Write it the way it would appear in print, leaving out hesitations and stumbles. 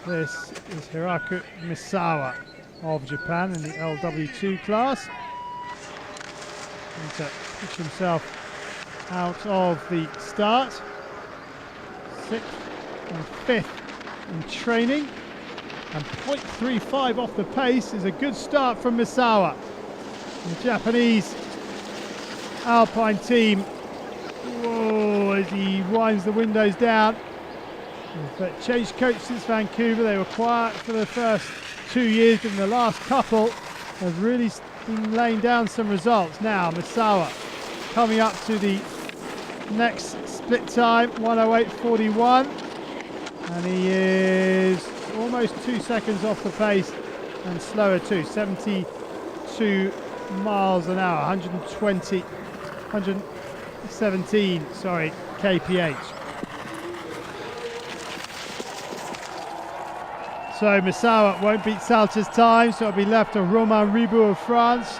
This is Hiraku Misawa of Japan in the LW2 class. Going to push himself out of the start. 6th and 5th in training. And 0.35 off the pace is a good start from Misawa. The Japanese Alpine team, whoa, as he winds the windows down. But changed coach since Vancouver. They were quiet for the first 2 years, but in the last couple have really been laying down some results. Now Misawa coming up to the next split time, 1:08.41, and he is almost 2 seconds off the pace and slower too. 72 miles an hour, 117 kph. So Misawa won't beat Salter's time, so it'll be left to Romain Ribot of France.